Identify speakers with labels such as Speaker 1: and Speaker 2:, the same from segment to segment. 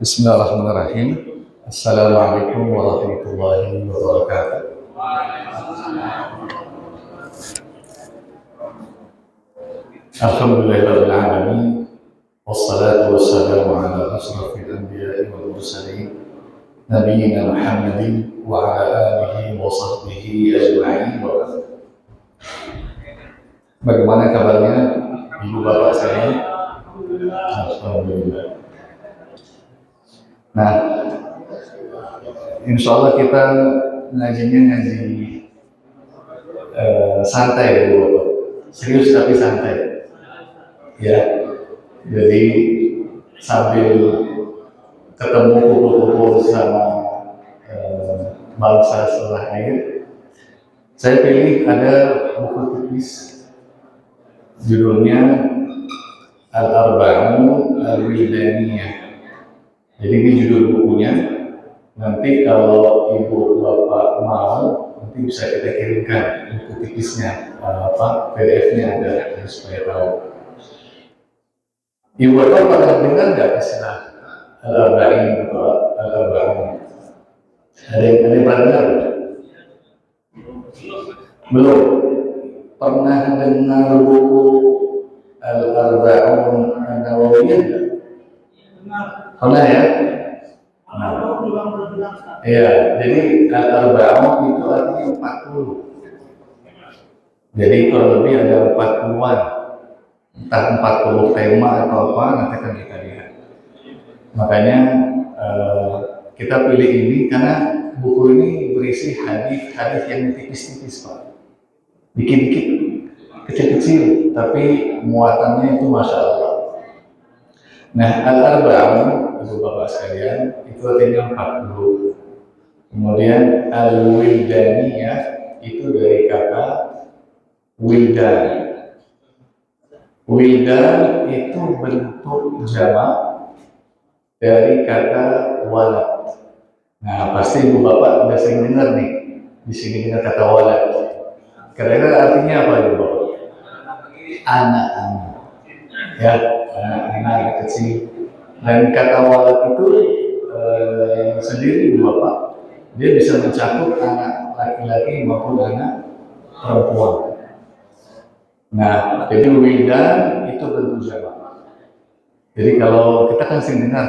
Speaker 1: Bismillahirrahmanirrahim. Assalamualaikum warahmatullahi wabarakatuh. Alhamdulillahirabbil alamin. Wassalatu wassalamu ala asyrafil anbiya'i wal mursalin nabiyyina Muhammadin wa ala alihi wa sahbihi ajma'in. Bagaimana kabarnya ibu bapak sekalian? Alhamdulillah. Nah, insya Allah kita ngaji santai ya Bu Bapak. Serius tapi santai. Ya, jadi sambil ketemu kumpul-kumpul sama bangsa setelah air, saya pilih ada buku tipis judulnya Al-Arba'un Al-Wildaniyah. Jadi ini judul bukunya. Nanti kalau ibu bapak mau, nanti bisa kita kirimkan buku tipisnya, PDF-nya ada supaya tahu. Ibu bapak pernah dengar nggak istilah Al-Arba'in atau Al-Arba'un? Ada yang pernah dengar? Belum. Pernah dengar buku Al-Arba'un An-Nawawiyah nggak? Pernah ya? Iya, jadi Al-Arba'un itu artinya 40. Jadi kalau lebih ada 40-an. Entah 40 tema atau apa, nanti akan kita lihat. Makanya kita pilih ini karena buku ini berisi hadis-hadis yang tipis-tipis, Pak. Dikit-dikit, kecil-kecil, tapi muatannya itu Masya Allah. Nah, Al-Arba'un, ibu bapak sekalian, itu artinya 40. Kemudian Al-Wildaniyah itu dari kata Wildan. Wildan itu bentuk jamak dari kata walad. Nah, pasti ibu bapak udah sering dengar nih, di sini dengar kata walad. Kira-kira artinya apa ibu bapak? Anak-anak. Ya, anak-anak kecil. Dan kata walad itu sendiri ibu bapak, dia bisa mencakup anak laki-laki maupun anak perempuan. Nah, jadi wildan itu bentuk jamak. Jadi kalau kita kan sering dengar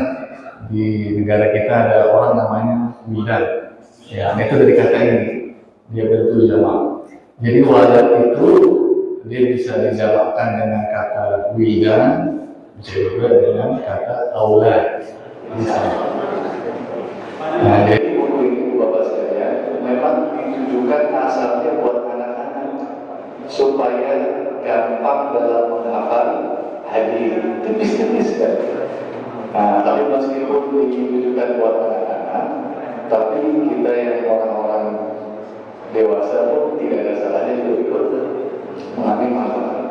Speaker 1: di negara kita ada orang namanya wildan. Ya, itu dari kata ini, dia bentuk jamak. Jadi walad itu dia bisa dijamakkan dengan kata wildan, bisa juga dengan kata aulad. Nah, jadi buku ini bapak sekalian memang ditujukan asalnya buat anak-anak supaya gampang dalam menghafal hadis, tipis-tipis kan. Nah, tapi meskipun ditujukan buat anak-anak, tapi kita yang orang-orang dewasa pun tidak ada salahnya juga ikut mengambil manfaat.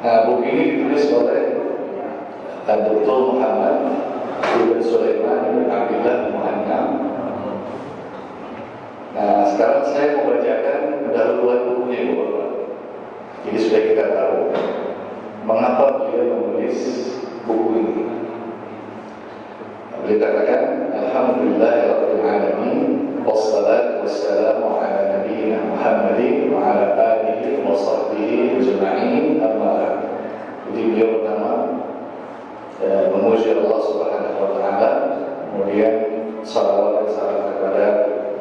Speaker 1: Nah, buku ini ditulis oleh Dr. Muhammad bin Sulaiman bin Abdullah Muhammad. Nah, sekarang saya mau bacakan pendahuluan bukunya ibu bapak. Jadi sudah kita tahu mengapa beliau menulis buku ini. Beliau katakan, Alhamdulillahirabbil alamin, wassalatu wassalamu ala nabiyyina Muhammadin wa ala alihi wa sahbihi ajma'in, amma ba'd. Jadi beliau pertama memuji Allah Subhanahu wa taala, kemudian salawat dan salam kepada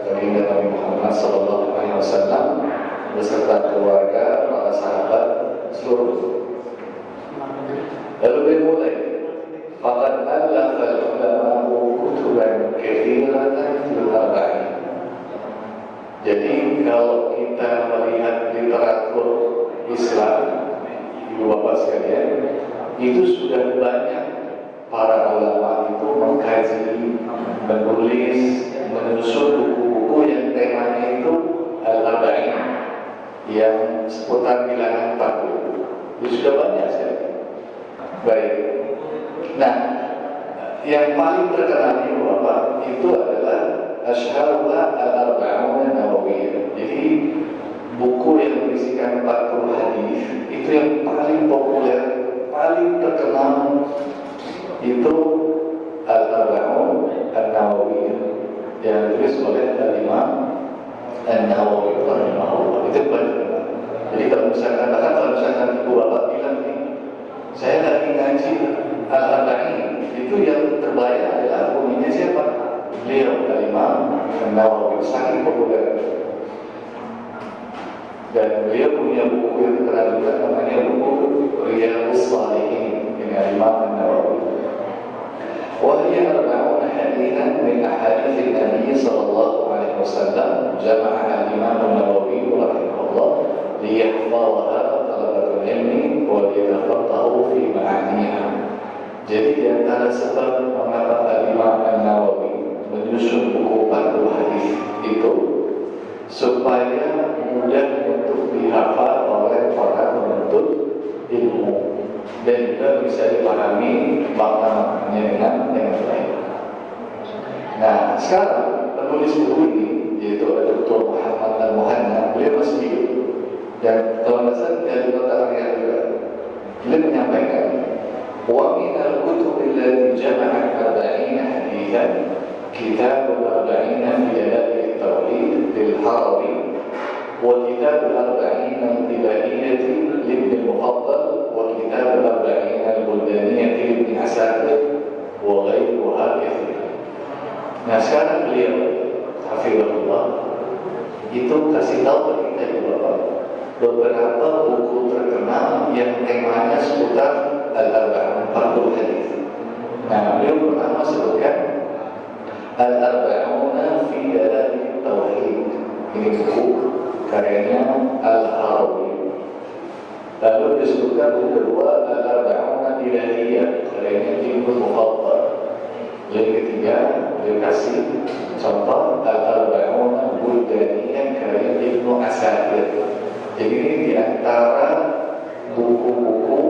Speaker 1: baginda Nabi Muhammad sallallahu alaihi wasallam beserta keluarga, para sahabat seluruh. Lalu dimulai, faqad allafa al-ulama kutuban katsiratan fil arba'in. Jadi kalau kita melihat literatur Islam, ibu bapak sekalian, itu sudah banyak para ulama itu mengkaji, menulis, menyusun buku-buku yang temanya itu Al-Arba'in, yang seputar bilangan 40. Itu sudah banyak sekali. Baik. Nah, yang paling terkenal ini Bapak itu adalah Asyharullah Al-Arba'un An-Nawawiyah. Jadi buku yang berisikan 40 hadis itu yang paling populer, paling terkenal itu Al-Arba'un An-Nawawi yang ditulis oleh Al-Imam An-Nawawi rahimahullah. Itu paling terkenal. Jadi kalau misalkan ibu bapak bilang nih, saya lagi ngaji Al-Arba'in, itu yang terbayang adalah bunyinya siapa? Beliau Al-Imam An-Nawawi, sangat populer. Dan beliau punya buku yang terkenal juga, namanya buku Riyadhus Shalihin dengan Imam An-Nawawi. وهي 40 حديثا من أحاديث النبي صلى الله عليه وسلم جمعها الإمام النووي رحمه الله ليحفظها طلبة العلم وليتفقهوا في معانيها. Jadi di antara sebab mengapa Imam An-Nawawi menyusun buku 40 hadis itu supaya mudah untuk dihafal oleh para penuntut ilmu dan juga bisa dipahami makna-maknanya dengan baik. Nah, sekarang penulis buku ini yaitu Dr. Muhammad Al-Muhanna, beliau masih hidup dan kalau nggak salah dari kota Riyadh juga. Beliau menyampaikan, wa min al-kutub allati jama'at 40 haditsan kitab al-40 fi dalail at-tauhid lil Harawi wa kitab al-40 al-ilahiyyah libn al-Mufaddal wa kitab al-40 al-buldaniyah libn Asakir wa ghairuha katsir. Nah, sekarang beliau hafizahullah itu kasih tahu ke kita juga beberapa buku terkenal yang temanya seputar Al-Arba'un 40 hadis. Nah, beliau pertama sebutkan Al-Arba'una fi Dalail Tauhid. Ini buku karyanya Al-Harawi. Lalu disebutkan buku kedua Al-Arba'una Ilahiyyah karyanya Ibnu Mufaddal. Yang ketiga dikasih contoh Al-Arba'una Buldaniyah karya Ibnu Asakir. Jadi ini diantara buku-buku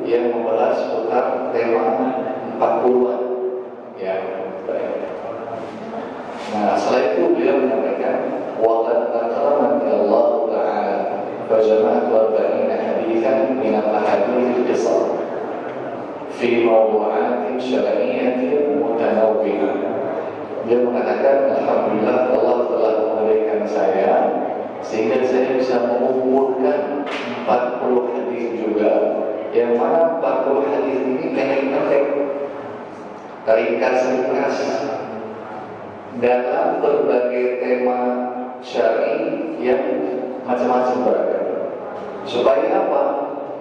Speaker 1: yang membahas seputar tema 40-an. Ya, baik. Nah, setelah itu beliau menyampaikan waqad akramani Allah Ta'ala fa jama'tu 40 haditsan min al-ahadits al-qisar fi mawdu'atin syar'iyyatin mutanawwi'ah. Dia mengatakan alhamdulillah Allah telah memberikan saya sehingga saya bisa mengumpulkan 40 hadis juga, yang mana 40 hadis ini pendek-pendek, ringkas-ringkas dalam berbagai tema syar'i yang macam-macam beragam. Supaya apa?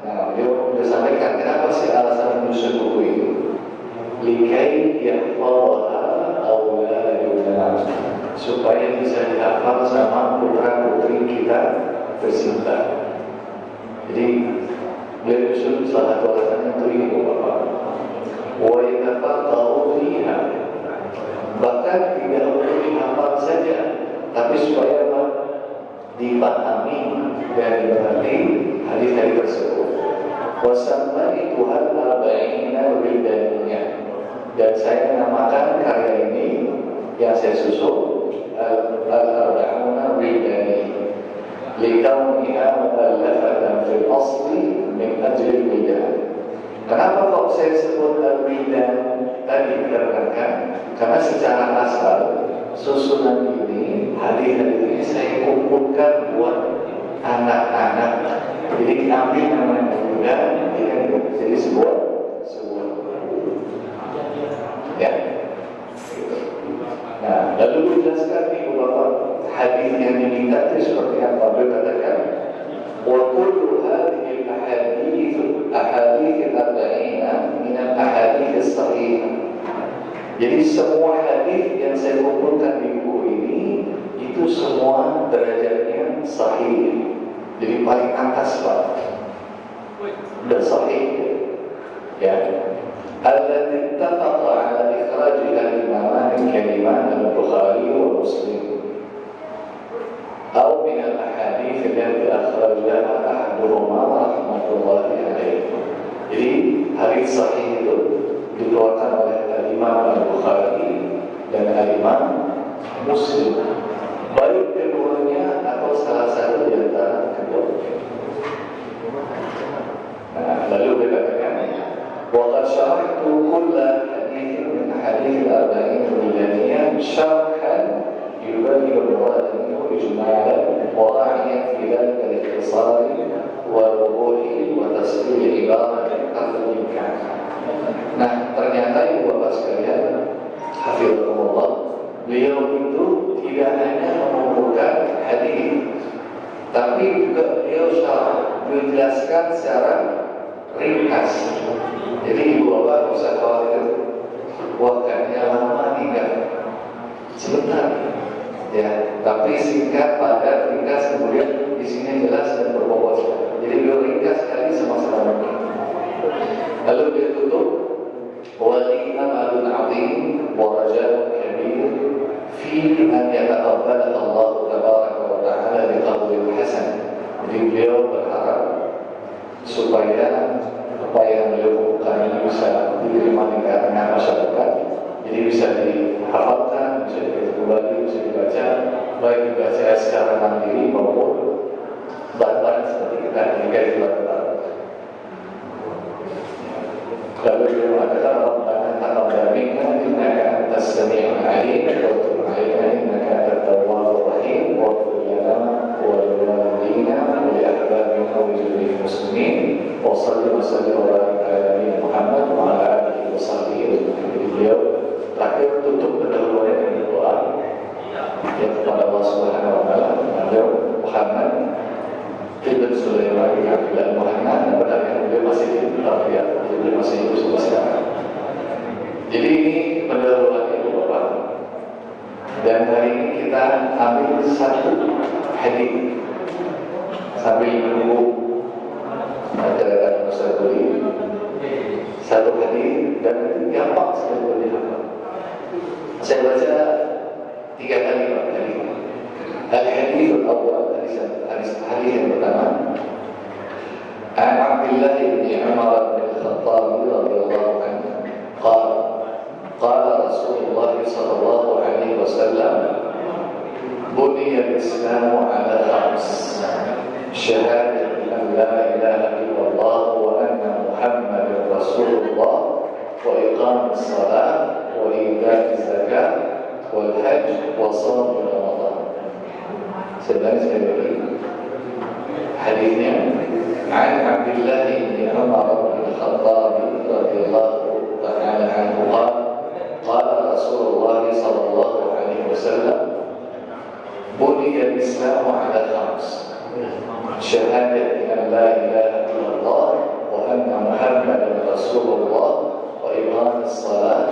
Speaker 1: Nah, dia sampaikan kenapa sih alasan menyusun buku ini? Likai yahfadhaha auladuna, supaya bisa dihafal sama putra-putri kita tercinta. Jadi beliau menyusun salah satu alasannya untuk ini, Bapak. Wa yatafaqahu fiha, bahkan tidak untuk dihafal saja, tapi supaya apa? Dipahami dan dimengerti hadis-hadis tersebut. Wasammani Tuhan al-arba'ina wildaniyah, dan saya menamakan karya ini yang saya susun Al-Arba'una Wildaniyah likauniha mu'allafatan fil asli min ajli wildan. Kenapa kok saya sebut Al-Wildan tadi dikarenakan karena secara asal susunan ini, hadis-hadis ini saya kumpulkan buat anak-anak. Jadi diambil nama muda, jadi sebuah ya. Nah, lalu dijelaskan nih beberapa hadis yang diminta itu seperti apa. Beliau katakan, wa kullu hadhihi al-ahadits al-arba'ina min al-ahadits as-sahihah. Jadi semua hadis yang saya kumpulkan di buku ini itu semua derajatnya sahih. Jadi paling atas, Pak. Sudah sahih. Ya. Allati ittafaqa 'ala ikhraj al-imaman al-kaliman al-Bukhari wa Muslim. Atau min al-ahadits allati akhrajaha ahaduhuma rahmatullahi alaihi. Jadi hadis sahih itu dikeluarkan oleh al-Imam al-Bukhari dan al-Imam Muslim. Baik keduanya atau salah satu di antara Nah, lalu dia katakan, وَقَدْ شَرَحْتُ كُلَّ حَدِيثٍ مِنْ حَدِيثِ الْأَرْبَعِينَ الْمِلَّانِيَّةِ شَرْحًا يُبَيِّنُ الْمُرَادَ مِنْهُ إِجْمَالًا وَرَاعِيًا فِي ذَلِكَ الِاخْتِصَارِ وَالْوُضُوحِ وَتَسْهِيلِ الْعِبَارَةِ قَدْرَ الْإِمْكَانِ. Nah, ternyata ibu bapak sekalian, hafizahumullah, beliau itu tidak hanya mengumpulkan hadis, tapi juga beliau menjelaskan secara ringkas. Jadi ibu bapak usah khawatir, waktunya lama tidak, sebentar, ya. Tapi singkat, padat, ringkas, kemudian di sini jelas dan berbobot. Jadi beliau ringkas sekali semasa mungkin. Lalu dia tutup, wali amalun azim wa raja'un kabir fi an yataqabbal Allah tabaraka wa ta'ala bi qabulil hasan. Jadi beliau berharap supaya apa yang beliau lakukan ini bisa diterima di tengah masyarakat. Jadi bisa dihafalkan, bisa dikembali, bisa dibaca, baik dibaca secara mandiri maupun bareng-bareng seperti kita ketika di luar. Lalu dia mengatakan, Rabbana taqabbal minna innaka antas sami'ul 'alim wa tub 'alaina innaka antat tawwabur rahim waghfir lana wa liwalidayna wa li ahbabina wa li jami'il muslimin wa salli wa sallim ala nabiyyina Muhammad wa ala alihi wa sahbihi ajma'in. Beliau terakhir tutup pendahuluannya dengan doa yang kepada Allah Subhanahu wa taala, beliau Muhammad Ibn Sulaiman bin Abdullah Muhammad, padahal beliau masih hidup, ya, beliau masih hidup sampai sekarang. Jadi ini pendahuluan ibu bapak. Dan hari ini kita ambil satu hadis sambil menunggu masyarakat Ustaz Budi. Satu hadis dan gampang sekali dihafal. Saya baca 3 kali Pak hadis. Al-hadithul awal, hadis yang pertama, an Abdullah bin Umar bin Khattab radhiyallahu anhu qala Rasulullah sallallahu alaihi wasallam buniya al-islamu ala khams syahadati an la ilaha illallah wa anna Muhammadar Rasulullah wa iqamis salat wa ita'iz zakat wal hajj wa shaum Ramadan. Sebenarnya saya beri hadisnya an Abdullah bin Umar bin Khattab radhiyallahu ta'ala anhu qala Rasulullah sallallahu alaihi wasallam buniya al-islamu ala khams syahadati an la ilaha illallah wa anna Muhammadar Rasulullah wa iqamis salat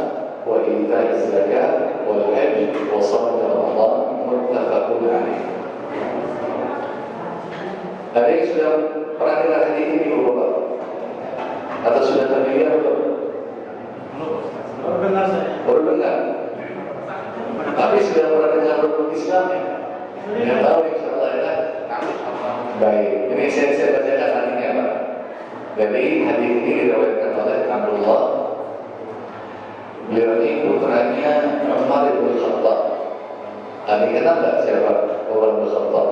Speaker 1: wa ita'iz zakat wal hajj wa shaum Ramadan muttafaqun alaih. Ada yang sudah pernah dengar hadis ini Bapak? Atau sudah familiar belum? Baru dengar saya. Baru dengar. Tapi sudah pernah dengar rukun Islam ya? Tidak tahu insyaallah ya. Baik, ini saya bacakan artinya Pak. Jadi hadis ini diriwayatkan oleh Abdullah. Beliau ini putranya Umar bin Khattab. Ada kenal tak siapa Umar bin Khattab?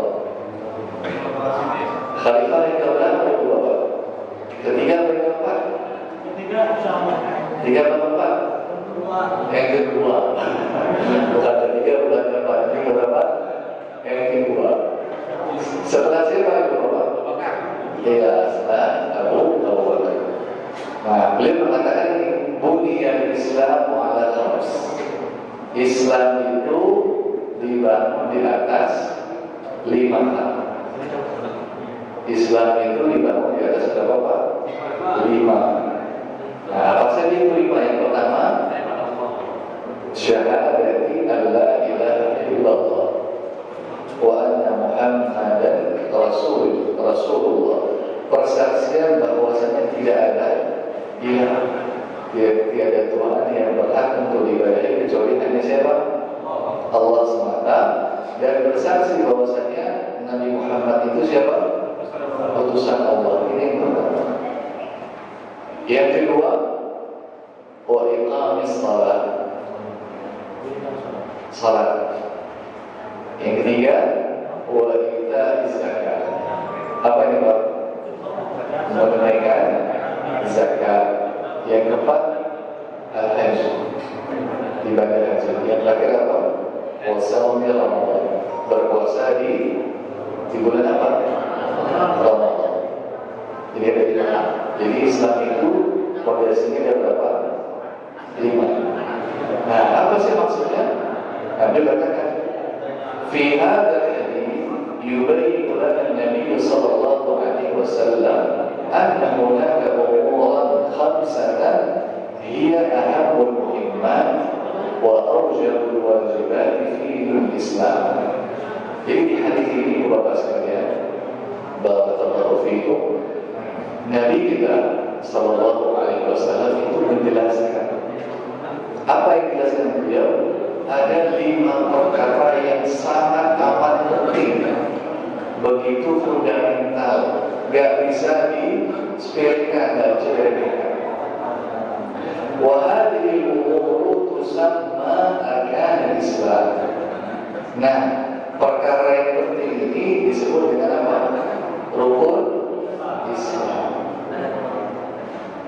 Speaker 1: Khalifah yang keberapa itu Bapak? Ketiga atau yang keempat? Ketiga sama. Tiga atau keempat? Yang kedua. Bukan ketiga, bukan keempat. Yang keberapa? Yang kedua. Setelah siapa itu Bapak? Iya, setelah Abu Bakar. Nah, beliau mengatakan ini buniyal Islam ala khams. Islam itu dibangun di atas 5 hal. Islam itu dibangun di atas berapa Pak? 5. Nah, apa saja itu 5? Yang pertama, syahadati an la ilaha illallah wa anna Muhammadan Rasulullah. Persaksian bahwasanya tidak ada ilah, tiada Tuhan yang berhak untuk diibadahi kecuali hanya siapa? Allah semata. Dan bersaksi bahwasanya Nabi Muhammad itu siapa? Utusan Allah. Ini yang pertama. Yang kedua, wa iqamis salat. Salat. Yang ketiga, wa ita'iz zakat. Apa ini Pak? Yang keempat al-hajj, ibadah haji. Yang terakhir apa? Wasawmi Ramadan, berpuasa di bulan apa? Ramadan. Jadi ada 5. Jadi Islam itu fondasinya ada berapa? 5. Nah, apa sih maksudnya? Nabi katakan, fi hadzal hadits yubayyin lana an-nabiy sallallahu alaihi wasallam anna hunaka umuran khamsatan hiya ahammul muhimmat wa arjahul wajibat fi al-Islam. Jadi di hadis ini Bapak sekalian, barakallahu fiikum, Nabi kita sallallahu alaihi wasallam itu menjelaskan apa yang dijelaskan beliau. Ada 5 perkara yang sangat amat penting, begitu fundamental, gak bisa disepelekan, gak bisa diremehkan. Wa hadhihi al-umur tusamma arkan al-Islam. Nah, perkara yang penting ini disebut dengan apa? Rukun Islam.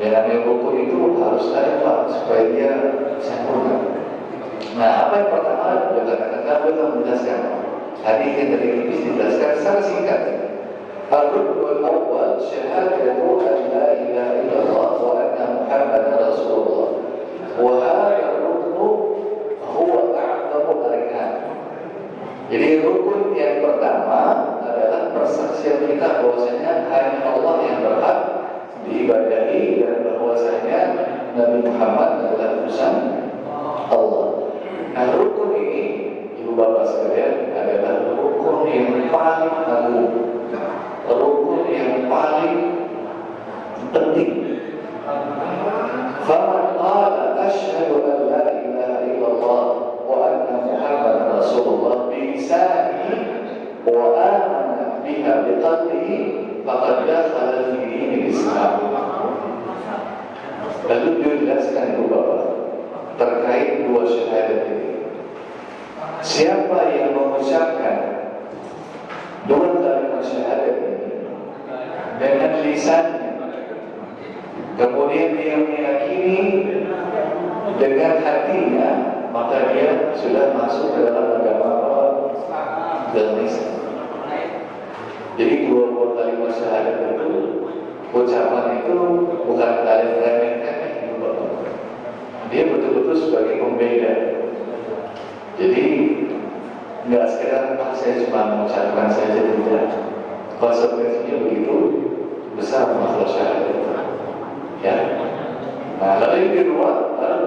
Speaker 1: Dan namanya rukun itu harus ada Pak, supaya dia sempurna. Nah, apa yang pertama dikatakan Nabi menjelaskan. Hadis yang tadi ini dijelaskan secara singkat. Al-ruknul awwal syahadatu an la ilaha illallah wa anna Muhammadar Rasulullah. Wa hadha ar-ruknu huwa a'dhamul arkan. Jadi rukun yang pertama adalah persaksian kita bahwasanya hanya Allah yang berhak diibadahi dan bahwasanya Nabi Muhammad adalah utusan Allah. Nah, rukun ini, ibu bapak sekalian, adalah rukun yang paling agung, rukun yang paling penting. Faman qala asyhadu an la ilaha illallah wa anna Muhammadar Rasulullah bi lisanihi wa amana biha bi qalbihi faqad dakhala fi dinil Islam. Lalu dijelaskan ibu bapak terkait 2 syahadat ini. Siapa yang mengucapkan 2 kalimat syahadat ini dengan lisannya, kemudian dia meyakini dengan hatinya, maka dia sudah masuk ke dalam agama Islam. Jadi 2 kalimat syahadat itu, ucapan itu bukan kalian remehkan, dia betul-betul sebagai pembeda. Jadi nggak sekedar saya cuma mengucapkan saja, tidak. Konsekuensinya begitu besar masalah syahadat. Ya. Nah, lalu yang kedua,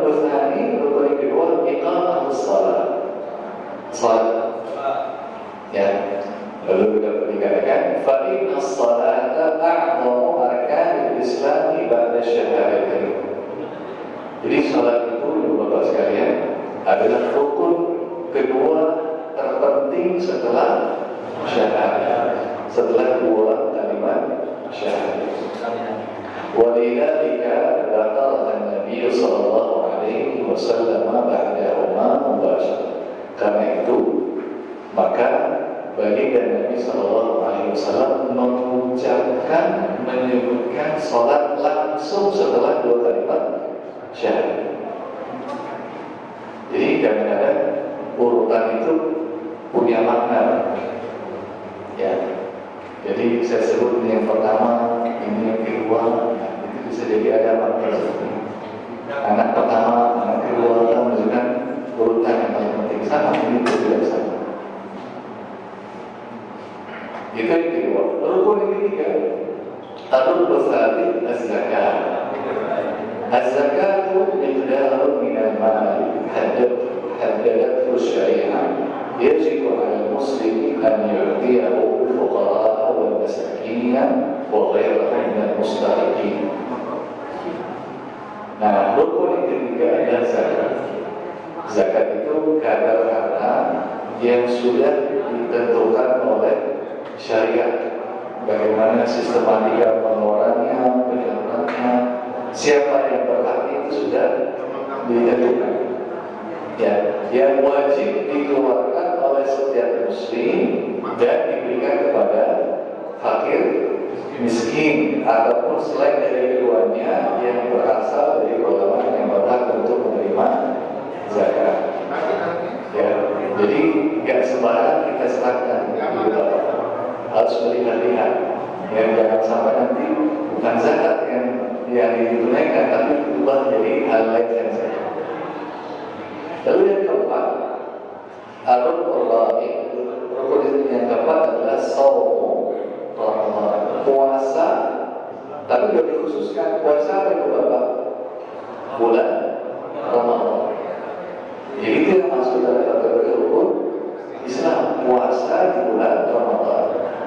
Speaker 1: rukun yang kedua, iqamatus shalah. Salat. Ya. Lalu kita dikatakan, fa inna as-salata a'dhamu arkanil Islam ba'da syahadatain. Jadi salat itu, Bapak sekalian, adalah rukun kedua terpenting setelah syahadat, setelah 2 kalimat syahadat. Walidzalika dzakara an-nabiy sallallahu alaihi wasallam ba'dahuma mubasharatan. Karena itu, maka baginda Nabi sallallahu alaihi wasallam menyebutkan salat langsung setelah 2 kalimat syahadat. Jadi kadang-kadang urutan itu punya makna. Ya. Jadi saya sebut yang pertama, ini yang kedua, itu bisa jadi ada makna seperti ini. Anak pertama, anak kedua, menunjukkan urutan yang paling penting. Sama, ini tidak sama. Itu yang kedua. Rukun yang ketiga, Ar-rukun tsalits az-zakat. Az-zakatu miqdarun minal mal haddadathu syari'ah yajibu 'ala al-muslimi an yu'tiyahu al-fuqara wal masakin wa ghayrahum min al-mustahiqin. Nah, rukun yang ketiga adalah zakat. Zakat itu kadar harta yang sudah ditentukan oleh syariat. Bagaimana sistematika pengeluarannya, penyalurannya, siapa yang berhak itu sudah ditentukan. Ya, yang wajib dikeluarkan oleh setiap muslim dan diberikan kepada fakir miskin ataupun selain dari keduanya yang berasal dari golongan yang berhak untuk menerima zakat. Ya, jadi nggak sembarang kita serahkan gitu. Harus melihat-lihat. Ya, jangan sampai nanti bukan zakat yang ditunaikan, tapi berubah jadi hal lain yang saja. Lalu yang keempat, rukun yang keempat adalah shaum Ramadan, puasa, tapi sudah dikhususkan puasa apa itu Bapak? Bulan Ramadan. Jadi itu yang masuk dalam kategori rukun Islam, puasa di bulan Ramadan.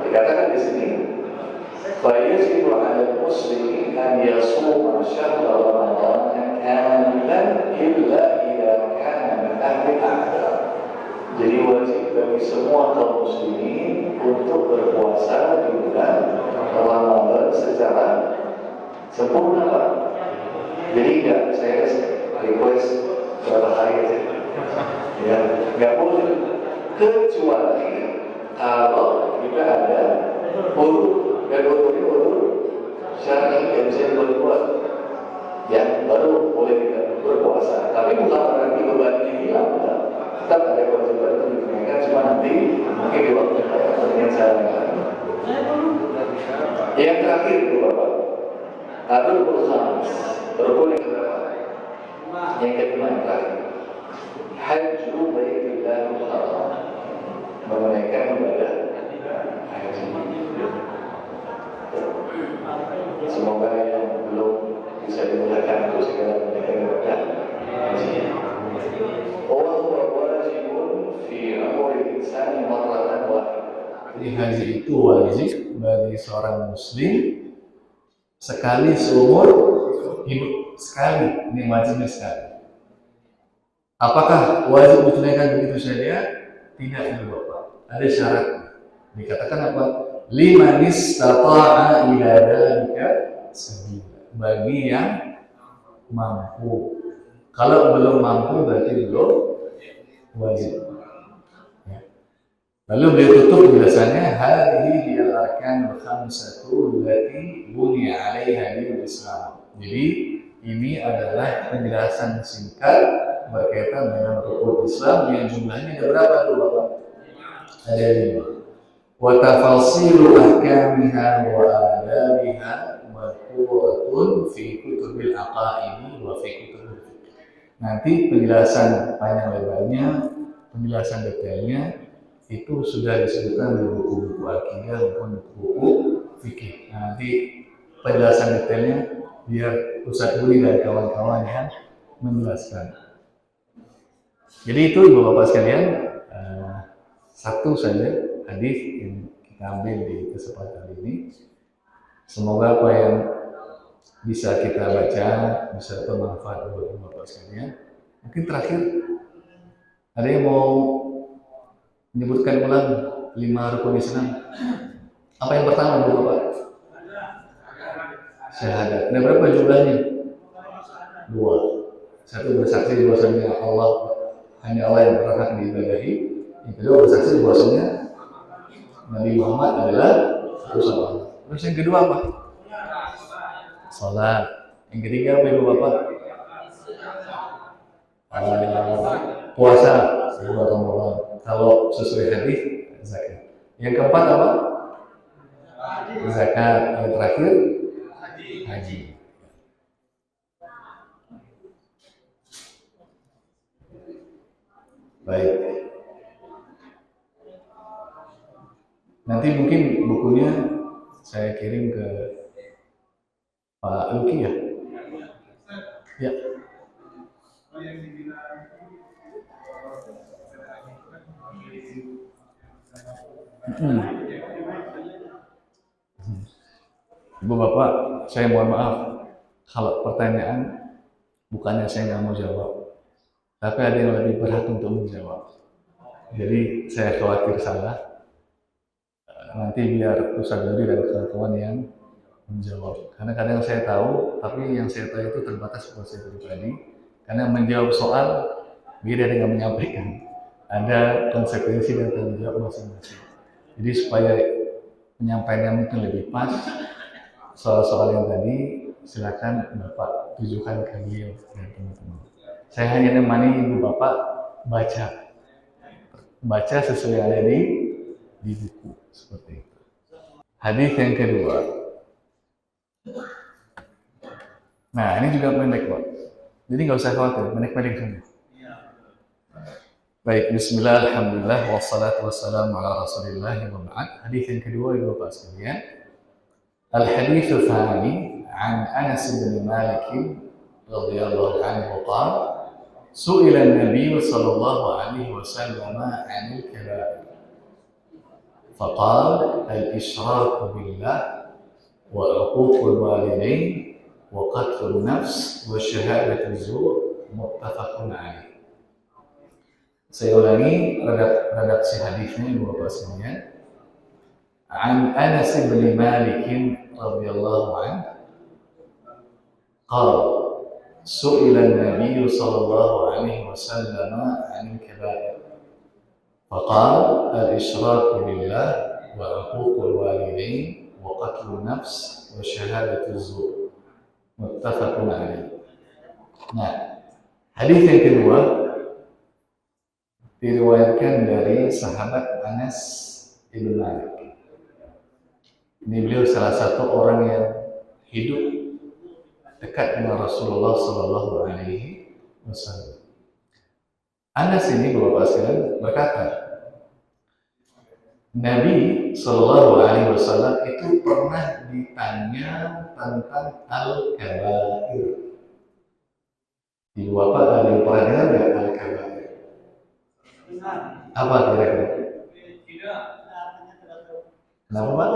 Speaker 1: Dikatakan di sini, فَيَجِبُ عَلَى الْمُسْلِمِ أَنْ يَصُومَ شَهْرَ رَمَضَانَ كَامِلًا إِلَّا إِذَا كَانَ مِنْ أَهْلِ الْأَعْذَارِ. Jadi wajib bagi semua kaum muslimin untuk berpuasa di bulan Ramadan secara sempurna, Pak. Jadi enggak, saya request berapa hari aja. Ya, enggak boleh kecuali kalau kita ada urut, dan urut syar'i yang bisa dibuat, ya baru boleh kita berpuasa. Tapi bukan berarti bebannya hilang, tetap ada kewajiban itu ditunaikan, cuma nanti mungkin di waktu yang saya lakukan. Yang terakhir itu Bapak, Abdul Khamis, rukun yang keberapa? Yang kelima yang terakhir, Hajju Baitillahil Haram, menunaikan ibadah haji. Semoga yang belum bisa dimudahkan untuk segera menunaikan ibadah haji.
Speaker 2: Jadi haji itu wajib bagi seorang muslim sekali seumur hidup, sekali, ini wajibnya sekali. Apakah wajib ditunaikan begitu saja? Tidak, ini Bapak. Ada syaratnya. Dikatakan apa? Liman istata'a ila dzalika sabila. Bagi yang mampu. Kalau belum mampu berarti belum wajib. Ya. Lalu beliau tutup penjelasannya, hadhihi hiyal arkanul khamsatu allati buniya 'alaiha dinul Islam. Jadi ini adalah penjelasan singkat berkaitan dengan rukun Islam yang jumlahnya ada berapa tuh Bapak? Ada 5. Wa tafasilu ahkamiha wa adabiha madhkuratun fi kutubil aqaidi wa fi kutubil fiqh. Nanti penjelasan panjang lebarnya, penjelasan detailnya itu sudah disebutkan di buku-buku akidah maupun buku fikih. Nanti penjelasan detailnya biar Ustaz Budi dan kawan-kawan yang menjelaskan. Jadi itu Ibu Bapak sekalian, satu saja hadis yang kita ambil di kesempatan ini. Semoga apa yang bisa kita baca bisa bermanfaat buat Ibu Bapak sekalian. Mungkin terakhir ada yang mau menyebutkan ulang 5 rukun Islam. Apa yang pertama Ibu Bapak? Syahadat. Ada berapa jumlahnya? 2. Satu, bersaksi bahwasanya hanya Allah yang berhak diibadahi. Yang kedua, bersaksi bahwasanya Nabi Muhammad adalah utusan Allah. Terus yang kedua apa? Salat. Yang ketiga apa Ibu Bapak? Puasa bulan Ramadan. Kalau sesuai hadis, zakat. Yang keempat apa? Zakat. Yang terakhir haji. Baik. Nanti mungkin bukunya saya kirim ke Pak Luki ya. Ya. Ibu Bapak, saya mohon maaf kalau pertanyaan bukannya saya nggak mau jawab, tapi ada yang lebih berhak untuk menjawab. Jadi saya khawatir salah. Nanti biar Ustaz Budi dan kawan-kawan yang menjawab. Karena kadang saya tahu, tapi yang saya tahu itu terbatas buat saya pribadi. Karena menjawab soal beda dengan menyampaikan. Ada konsekuensi dan tanggung jawab masing-masing. Jadi supaya penyampaiannya mungkin lebih pas, soal-soal yang tadi silakan Bapak tujukan ke beliau ya teman-teman. Saya hanya nemani ibu bapak baca sesuai yang ada di buku seperti itu. Hadis yang kedua. Nah ini juga pendek Pak. Jadi nggak usah khawatir, pendek-pendek semua. Baik, bismillah, alhamdulillah, wassalatu wassalamu ala rasulillah wa ba'd. Hadis yang kedua ibu bapak sekalian. Al-haditsu tsani an Anas bin Malik radhiyallahu anhu qala su'ila an-nabiy sallallahu alaihi wasallam 'anil kaba'ir faqala al-isyraku billah wa 'uququl walidain wa qatlun nafs wa syahadatu zur muttafaqun alaih. Saya ulangi redaksi hadisnya ibu bapak sekalian. An Anas bin Malik radhiyallahu anhu qala su'ila an-nabiy sallallahu alaihi wasallam 'anil kaba'ir faqala al-isyraku billah wa 'uququl walidain wa qatlun nafs wa syahadatu zur muttafaqun alaih. Nah, hadis yang kedua diriwayatkan dari sahabat Anas bin Malik. Ini beliau salah satu orang yang hidup dekat dengan Rasulullah Sallallahu Alaihi Wasallam. Anas ini Bapak sekalian berkata, Nabi Sallallahu Alaihi Wasallam itu pernah ditanya tentang al-kabair. Ibu Bapak ada yang pernah dengar nggak al-kabair? Apa kira-kira? Tidak. Kenapa Pak?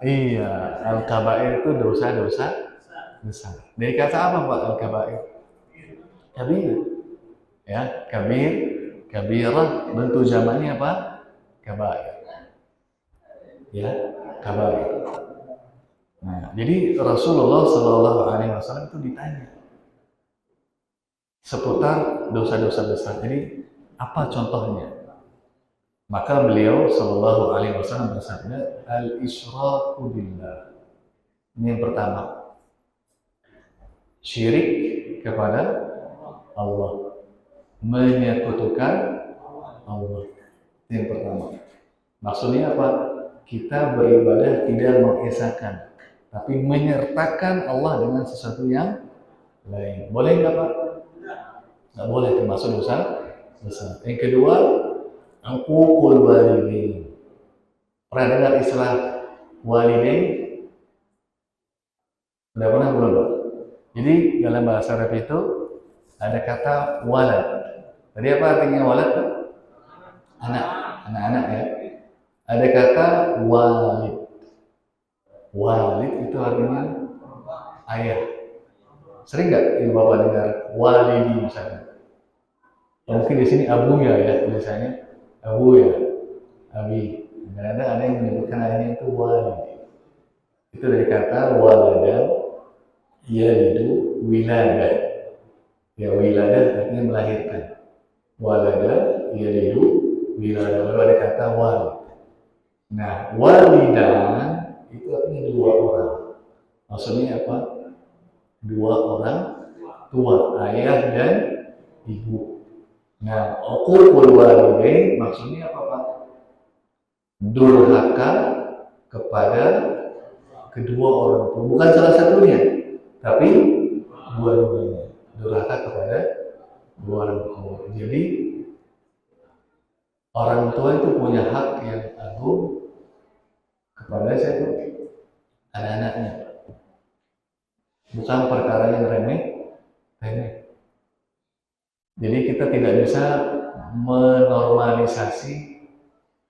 Speaker 2: Iya, al-kabair itu dosa-dosa besar. Dari kata apa Pak al-kabair? Kabir. Ya, kabir, kabirah, bentuk zamannya apa? Kabair. Ya, kabair. Nah, jadi Rasulullah Shallallahu Alaihi Wasallam itu ditanya seputar dosa-dosa besar. Jadi apa contohnya? Maka beliau Shallallahu Alaihi Wasallam bersabda, al-isyraku billah. Ini yang pertama, syirik kepada Allah, menyekutukan Allah. Itu yang pertama. Maksudnya apa? Kita beribadah tidak mengesahkan, tapi menyertakan Allah dengan sesuatu yang lain. Boleh nggak Pak? Nggak boleh, termasuk dosa besar. Yang kedua, uququl walidain. Pernah dengar istilah walidain? Udah pernah belum Pak? Jadi dalam bahasa Arab itu ada kata walad. Tadi apa artinya walad Pak? Anak, anak-anak ya. Ada kata walid. Walid itu artinya ayah. Sering nggak ibu bapak dengar walidi misalnya? Mungkin di sini abuya ya tulisannya, abuya, abi. Kadang-kadang ada yang menyebutkan ayahnya itu walidi. Itu dari kata walada, yalidu, wilada. Ya wilada artinya melahirkan. Walada, yalidu, wilada. Lalu ada kata walid. Nah, walidan itu artinya dua orang. Maksudnya apa? Dua orang tua, ayah dan ibu. Nah, uququl walidain maksudnya apa Pak? Durhaka kepada kedua orang tua. Bukan salah satunya, tapi dua-duanya. Durhaka kepada dua orang tua. Jadi orang tua itu punya hak yang agung kepada siapa? Anak-anaknya. Bukan perkara yang remeh. Jadi kita tidak bisa menormalisasi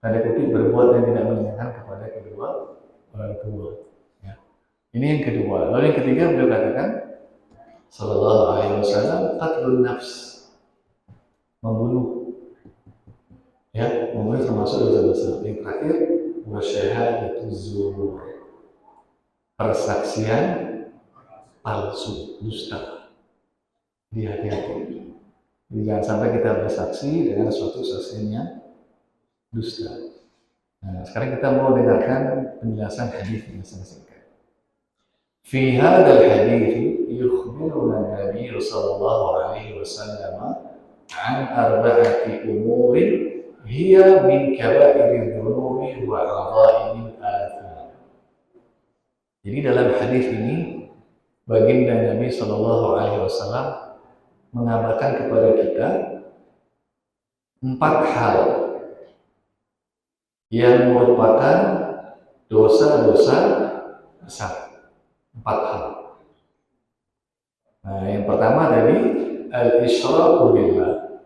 Speaker 2: tanda kutip berbuat yang tidak menyenangkan kepada kedua orang tua. Ya. Ini yang kedua. Lalu yang ketiga beliau katakan, Sallallahu Alaihi Wasallam, qatlun nafs, membunuh. Ya, membunuh termasuk dosa besar. Yang terakhir, wasyahadatu zur, persaksian palsu, dusta. Hati-hati. Jangan sampai kita bersaksi dengan suatu saksian yang dusta. Nah, sekarang kita mau dengarkan penjelasan hadis yang singkat. Fi hadzal hadits yukhbiruna Nabi sallallahu alaihi wasallam an arba'ati umurin hiya min kaba'iri dhunubi wa 'adha'imil atham. Jadi dalam hadis ini baginda Nabi sallallahu alaihi wasallam mengabarkan kepada kita 4 hal yang merupakan dosa-dosa besar. 4 hal. Nah, yang pertama tadi al-isyraku billah,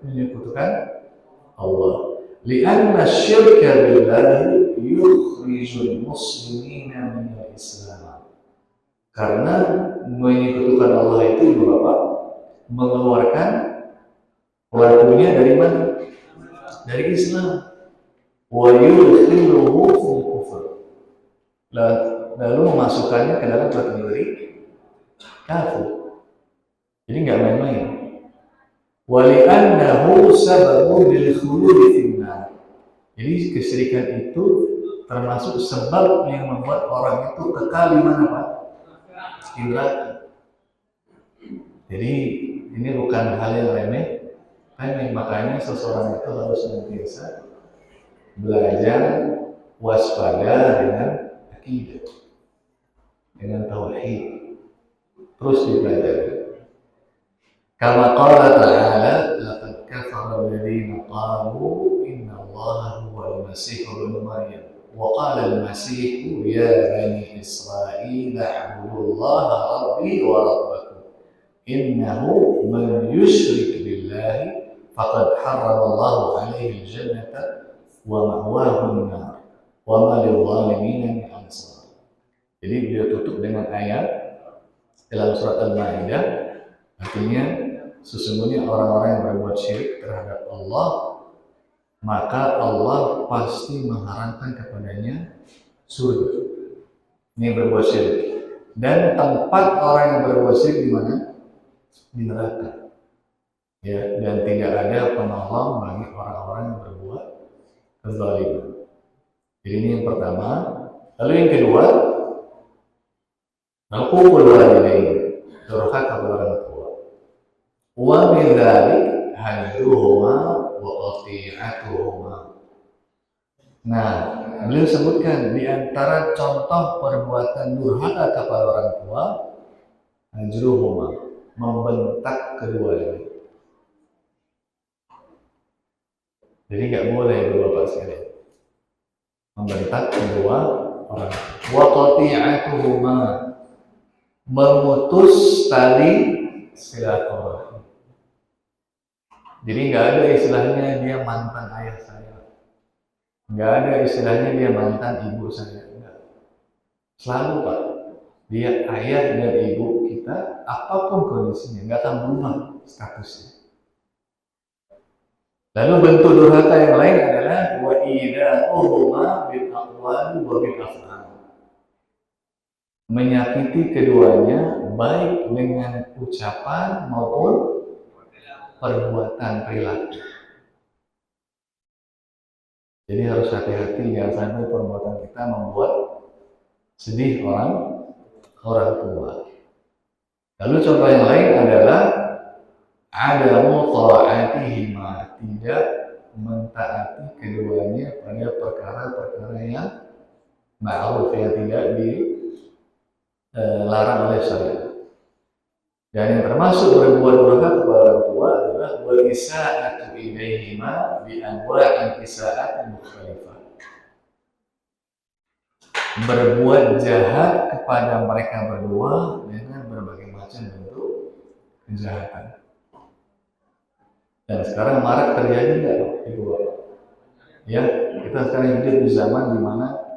Speaker 2: menyekutukan Allah. Lianna syirka billahi yukhrijul muslimina minal Islam. Karena menyekutukan Allah itu apa? Mengeluarkan pelakunya dari mana? Dari Islam. Wa yudkhiluhu fil kufr. Lalu memasukkannya ke dalam kategori kafir. Jadi nggak main-main. Wa li'annahu sababun lil khuludi finnar. Jadi kesyirikan itu termasuk sebab yang membuat orang itu kekal di mana, Pak? Di neraka. Jadi ini bukan hal yang remeh. Makanya seseorang itu harus senantiasa belajar waspada dengan akidah, dengan tauhid, terus dipelajari. Kama qala ta'ala, laqad kafara alladziina qalu inna Allaha huwal Masiih ibnu Maryam wa qala al-Masiih ya bani Israil a'budullaha rabbi wa rabbakum innahu man yusyrik billahi faqad harrama Allahu 'alaihi al-jannata wa ma'wahu an-nar wa ma lil-zalimina min ansar. Jadi beliau tutup dengan ayat dalam surat Al-Maidah, artinya sesungguhnya orang-orang yang berbuat syirik terhadap Allah, maka Allah pasti mengharamkan kepadanya surga. Ini berbuat syirik. Dan tempat orang yang berbuat syirik di mana? Di neraka. Ya, dan tidak ada penolong bagi orang-orang yang berbuat kezaliman. Jadi ini yang pertama. Lalu yang kedua, uququl walidain, durhaka kepada orang tua. Wa min dzalik hajruhuma wa qati'atuhuma. Nah, beliau sebutkan di antara contoh perbuatan durhaka kepada orang tua, hajruhuma, membentak keduanya. Jadi nggak boleh Bapak sekalian membentak kedua orang. Wa qati'atuhuma, memutus tali silaturahmi. Jadi nggak ada istilahnya dia mantan ayah saya, nggak ada istilahnya dia mantan ibu saya. Enggak. Selalu Pak, dia ayah dan ibu kita, apapun kondisinya nggak akan berubah statusnya. Lalu bentuk durhaka yang lain adalah wa ida'uhuma bil aqwali wa bil af'al, menyakiti keduanya baik dengan ucapan maupun perbuatan perilaku. Jadi harus hati-hati jangan sampai perbuatan kita membuat sedih orang tua. Lalu contoh yang lain adalah adamu ta'atihima, tidak mentaati keduanya pada perkara-perkara yang ma'ruf, yang tidak dilarang oleh syariat. Dan yang termasuk berbuat durhaka kepada orang tua adalah wal isa'atu ilaihima bi anwa'in isa'atin mukhalifah, berbuat jahat kepada mereka berdua dengan berbagai macam bentuk kejahatan. Dan sekarang marak terjadi nggak, Ibu Bapak? Ya, kita sekarang hidup di zaman di mana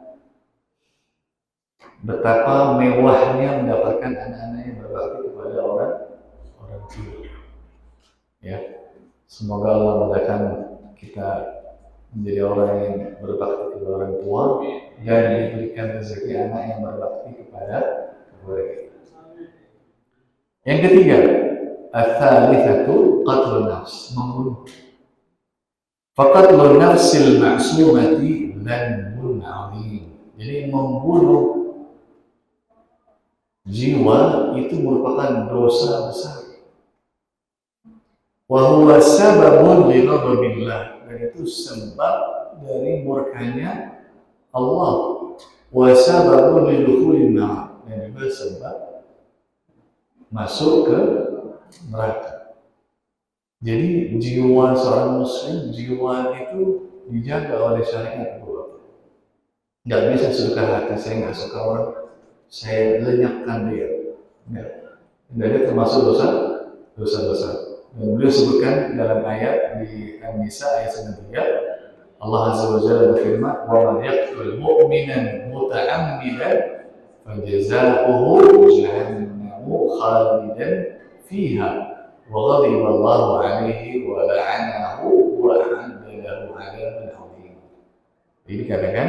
Speaker 2: betapa mewahnya mendapatkan anak-anak yang berbakti kepada orang tua. Ya, semoga Allah mudahkan kita menjadi orang yang berbakti kepada orang tua dan diberikan rezeki anak yang berbakti kepada kita. Yang ketiga, ats-tsalitsatu qatlun nafs, membunuh. Faqatlun nafsil ma'sumati dzanbun 'adzim. Jadi membunuh jiwa itu merupakan dosa besar. Wa huwa sababun li ghadabillah, dan itu sebab dari murkanya Allah. Wa sababun li dukhulin nar, dan juga sebab masuk ke neraka. Jadi jiwa seorang muslim, jiwa itu dijaga oleh syariat. Nggak bisa suka hati, saya nggak suka orang, saya lenyapkan dia. Dan itu termasuk dosa besar. Dan beliau sebutkan dalam ayat di An-Nisa ayat 93, Allah Azza wa Jalla berfirman, "Wa man yaqtul mu'minan muta'ammidan fajaza'uhu jahannamu khalidan fiha wa ghadiba Allahu 'alaihi wa la'anahu wa a'adda lahu 'adzaban 'azim." Jadi dikatakan,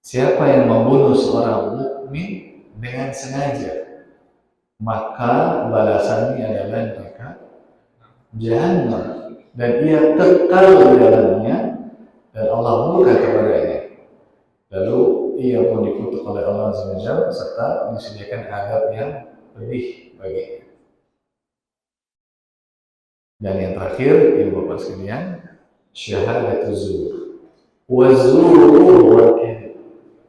Speaker 2: siapa yang membunuh seorang mukmin dengan sengaja, maka balasannya adalah neraka Jahannam, dan ia kekal di dalamnya, dan Allah murka kepadanya. Lalu ia pun dikutuk oleh Allah Azza wa Jalla serta disediakan azab yang pedih baginya. Dan yang terakhir, ibu bapak sekalian, syahadatuz zur. Wa zuru wal kadhib.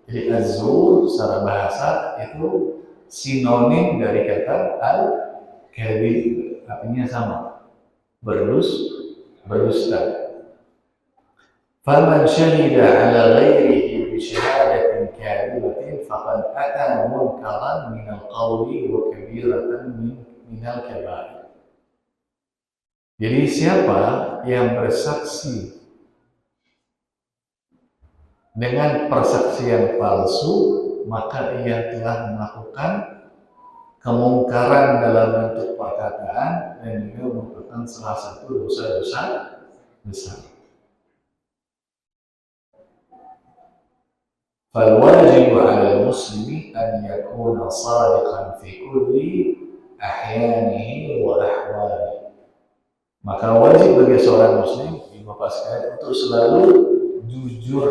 Speaker 2: Jadi az-zur secara bahasa itu sinonim dari kata al-kadhib, artinya sama, berdusta. Faman syahida ala ghairihi bi syahadatin kadhibatin faqad ata munkaran min al-qawli wa kabiratan min al-kabair. Jadi siapa yang bersaksi dengan persaksian palsu, maka ia telah melakukan kemungkaran dalam bentuk perkataan, dan juga merupakan salah satu dosa-dosa besar. فالواجب على المسلم أن يكون صادقا في كل أحيانه وأحواله. Maka wajib bagi seorang muslim, ibu bapak sekalian, untuk selalu jujur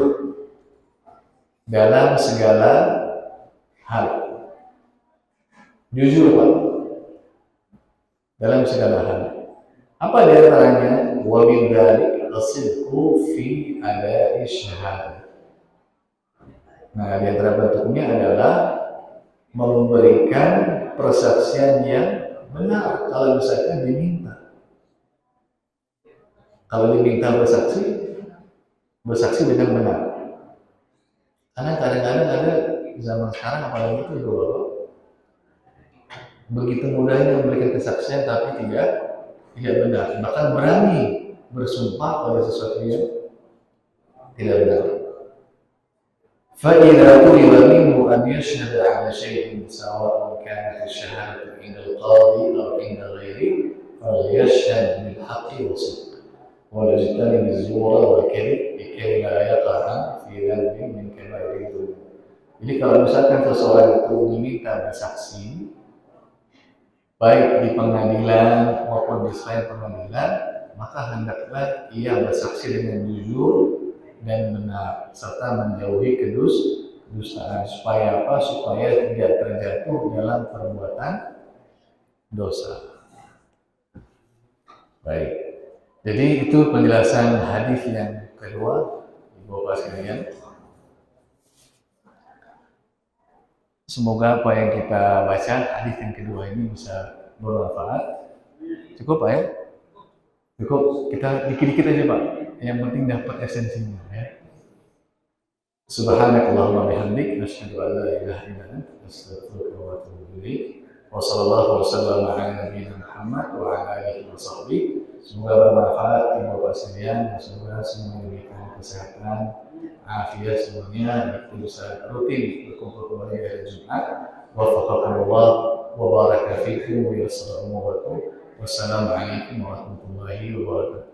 Speaker 2: dalam segala hal. Jujur, Pak, dalam segala hal. Apa di antaranya? Wa min dzalik as-sidqu fi ada'i syahadah. Nah, di antara bentuknya adalah memberikan persaksian yang benar kalau misalkan diminta. Kalau diminta bersaksi dengan benar. Karena kadang-kadang ada zaman sekarang, apalagi itu begitu mudahnya memberikan kesaksian tapi tidak benar, bahkan berani bersumpah pada sesuatu yang tidak benar. فإذا طلب منه أن يشهد على شيء سواء كانت الشهادة عند القاضي أو عند غيره فليشهد بالحق والصدق ويجتنب الزور والكذب لكي لا يقع في ذنب من كبائر الذنوب. Jadi kalau misalkan seseorang itu diminta bersaksi, baik di pengadilan maupun di selain pengadilan, maka hendaklah ia bersaksi dengan jujur dan benar, serta menjauhi kedustaan. Supaya apa? Supaya tidak terjatuh dalam perbuatan dosa. Baik, jadi itu penjelasan hadis yang kedua, ibu bapak sekalian. Semoga apa yang kita baca hadis yang kedua ini bisa bermanfaat. Cukup Pak ya? Cukup, kita dikit-dikit aja Pak. Yang penting dapat esensinya ya. Subhanakallahumma bihamdik, asyhadu an la ilaha illa anta, astaghfiruka wa atubu ilaik. Wa sallallahu wasallam ala nabiyyina Muhammad wa ala alihi wa sahbihi. Semoga bermanfaat ibu bapak sekalian, semoga semuanya diberikan kesehatan, afiat semuanya, kita bisa rutin berkumpul kembali hari Jumat. Wafaqakumullah wa baraka fikum wa yassara umurakum. Wassalamualaikum warahmatullahi wabarakatuh.